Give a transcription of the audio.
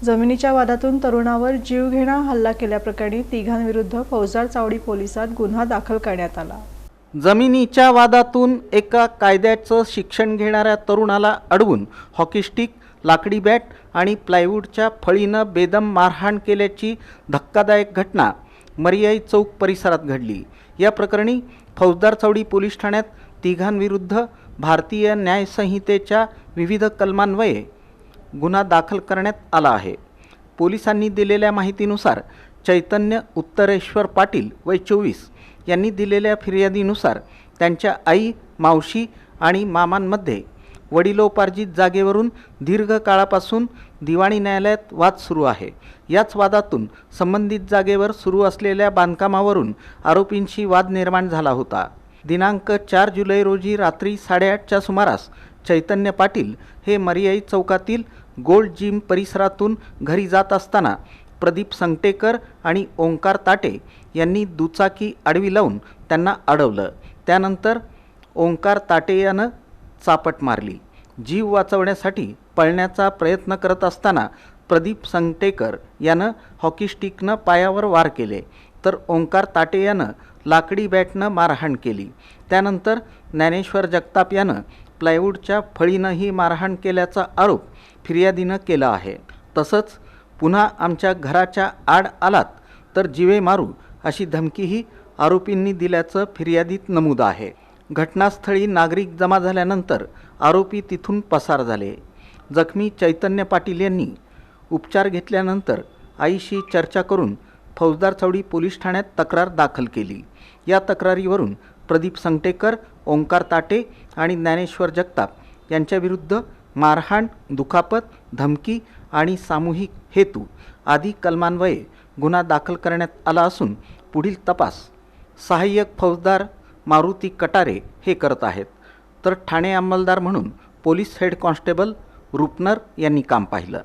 जमिनीच्या वादातून तरुणावर जीवघेणा हल्ला केल्याप्रकरणी तिघांविरुद्ध फौजदार चावडी पोलिसात गुन्हा दाखल करण्यात आला। जमिनीच्या वादातून एका कायद्याचं शिक्षण घेणाऱ्या तरुणाला अडवून हॉकी स्टिक, लाकडी बॅट आणि प्लायवूडच्या फळीनं बेदम मारहाण केल्याची धक्कादायक घटना मरियाई चौक परिसरात घडली। या प्रकरणी फौजदार चावडी पोलीस ठाण्यात तिघांविरुद्ध भारतीय न्याय संहितेच्या विविध कलमान्वये गुन्हा दाखल करण्यात आला आहे। पोलिसांनी दिलेल्या माहितीनुसार चैतन्य उत्तरेश्वर पाटील वय 24 यांनी दिलेल्या फिर्यादीनुसार त्यांच्या आई, मावशी आणि मामांमध्ये वडिलोपार्जित जागेवरून दीर्घ काळापासून दिवाणी न्यायालयात वाद सुरू आहे। याच वादातून संबंधित जागेवर सुरू असलेल्या बांधकामावरून आरोपींशी वाद निर्माण झाला होता। दिनांक 4 जुलै रोजी रात्री 8:30च्या सुमारास चैतन्य पाटील हे मरियाई चौकातील गोल्ड जिम परिसरातून घरी जात असताना प्रदीप संगटेकर आणि ओंकार ताटे यांनी दुचाकी आडवी लावून त्यांना अडवलं। त्यानंतर ओंकार ताटे यानं चापट मारली। जीव वाचवण्यासाठी पळण्याचा प्रयत्न करत असताना प्रदीप संगटेकर यानं हॉकी स्टिकनं पायावर वार केले, तर ओंकार ताटे यानं लाकडी बॅटनं मारहाण केली। त्यानंतर ज्ञानेश्वर जगताप यानं प्लायवूडच्या फळीनंही मारहाण केल्याचा आरोप फिर्यादीनं केला आहे। तसंच पुन्हा आमच्या घराच्या आड आलात तर जीवे मारू अशी धमकीही आरोपींनी दिल्याचं फिर्यादीत नमूद आहे। घटनास्थळी नागरिक जमा झाल्यानंतर आरोपी तिथून पसार झाले। जखमी चैतन्य पाटील यांनी उपचार घेतल्यानंतर आईशी चर्चा करून फौजदार चावडी पोलीस ठाण्यात तक्रार दाखल केली। या तक्रारीवरून प्रदीप संगटेकर, ओंकार ताटे आणि ज्ञानेश्वर जगताप यांच्याविरुद्ध मारहाण, दुखापत, धमकी आणि सामूहिक हेतू आदी कलमान्वये गुन्हा दाखल करण्यात आला असून पुढील तपास सहाय्यक फौजदार मारुती कटारे हे करत आहेत, तर ठाणे अंमलदार म्हणून पोलीस हेड कॉन्स्टेबल रुपनर यांनी काम पाहिलं।